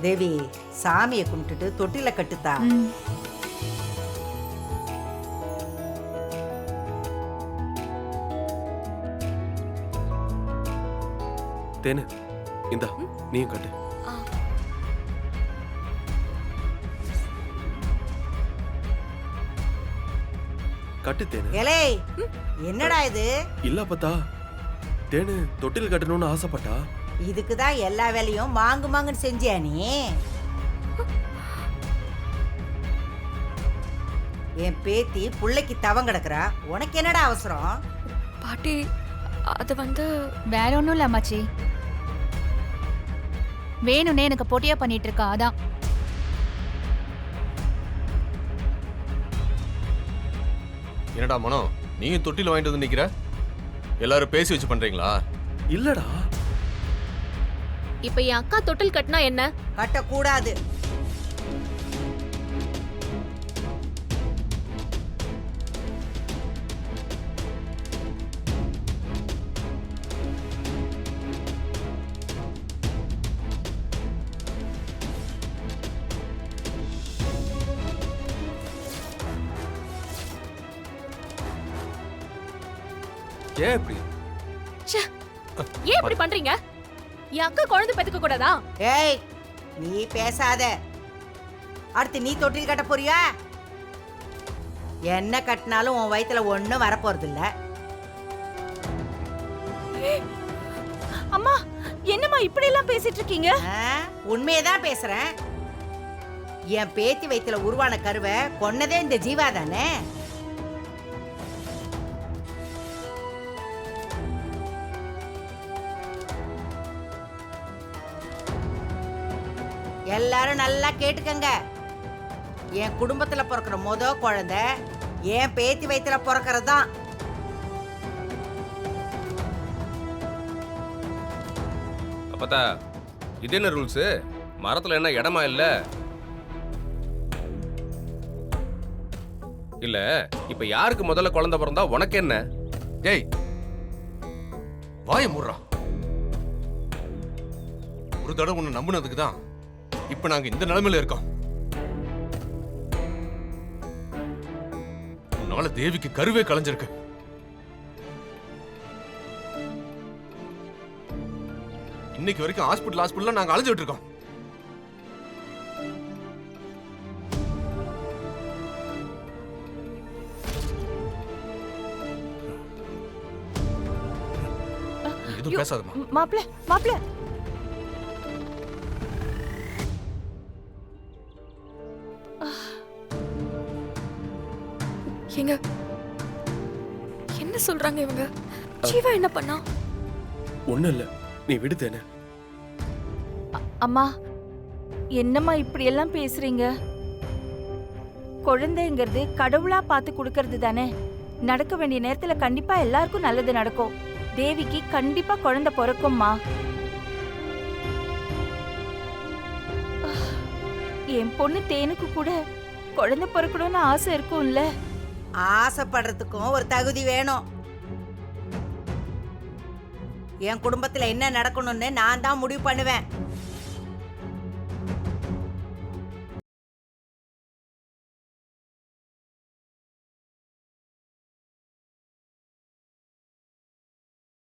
தேவி சாமியை கும்பிட்டுட்டு தொட்டில கட்டுத்தா. தேனு இந்தா நீயும் கட்டு. கட்டு தேனு. ஏலே என்னடா இது? இல்ல பத்தா, தேனு தொட்டில் கட்டணும்னு ஆசைப்பட்டா. இதுக்குதான் எல்லா வேலையும் மாங்கு மாங்குன்னு செஞ்சியா நீ? என் பேத்தி புள்ளைக்கு தவம் கிடக்குறா, உனக்கு என்னடா அவசரம்? பாட்டி அது வந்து வேற ஒண்ணும் இல்ல அம்மாச்சி, வேணும்னே எனக்கு போட்டியா பண்ணிட்டு இருக்கா, அதான். என்னடா மனோ, நீயும் தொட்டில வாங்கிட்டு வந்து நிக்கிற? எல்லாரும் பேசி வச்சு பண்றீங்களா? இல்லடா, இப்ப என் அக்கா தொட்டில் கட்டினா என்ன? கட்டக்கூடாது. ஏன் இப்படி? ஏன் இப்படி பண்றீங்க? என் அக்கா குழந்தை பெத்துக்க கூடாதா? ஏய் நீ பேசாத. அடுத்து நீ தொட்டில் கட்ட போறியா? என்ன கட்டினாலும் உன் வயித்துல ஒண்ணும் வரப்போறது இல்ல. அம்மா என்னம்மா இப்படி எல்லாம் பேசிட்டு இருக்கீங்க? உண்மையதான் பேசுறேன். என் பேத்தி வயித்துல உருவான கருவை கொன்னதே இந்த ஜீவா தானே. எல்லாரும் நல்லா கேட்டுக்கங்க. என் குடும்பத்துல பிறக்கிற முத குழந்தை என் பேத்தி வயித்துல பிறக்கிறது தான். அப்பத்தா இது என்ன ரூல்ஸ்? மரத்துல என்ன இடமா இல்ல? இல்ல இப்ப யாருக்கு முதல்ல குழந்தை பிறந்தா உனக்கு என்ன? டேய் வாய மூடுறா. ஒரு தடவை உன்னை நம்பினதுக்கு தான் இப்ப நாங்க இந்த நிலைமையில இருக்கோம். உன்னால தேவிக்கு கருவே கலைஞ்சிருக்கு. இன்னைக்கு வரைக்கும் ஹாஸ்பிட்டல் நாங்க அலைஞ்சிட்டு இருக்கோம். எதுவும் பேசாதமா. மாப்ள எங்க என்ன சொல்றாங்க இவங்க? ஜீவா என்ன பண்ணா? ஒண்ணும் இல்ல, நீ விடு தேனு. அம்மா என்னம்மா இப்படி எல்லாம் பேசுறீங்க? குழந்தைங்கிறது கடவுளா பார்த்து கொடுக்கறது தானே. நடக்க வேண்டிய நேரத்துல கண்டிப்பா எல்லாருக்கும் நல்லது நடக்கும். தேவிக்கு கண்டிப்பா குழந்தை பிறக்கும்மா. என் பொண்ணு தேனுக்கு கூட குழந்தை பிறக்கணும்னு ஆசை இருக்கும்ல. ஆசைப்படுறதுக்கும் ஒரு தகுதி வேணும். என் குடும்பத்துல என்ன நடக்கணும்னு நான் தான் முடிவு பண்ணுவேன்.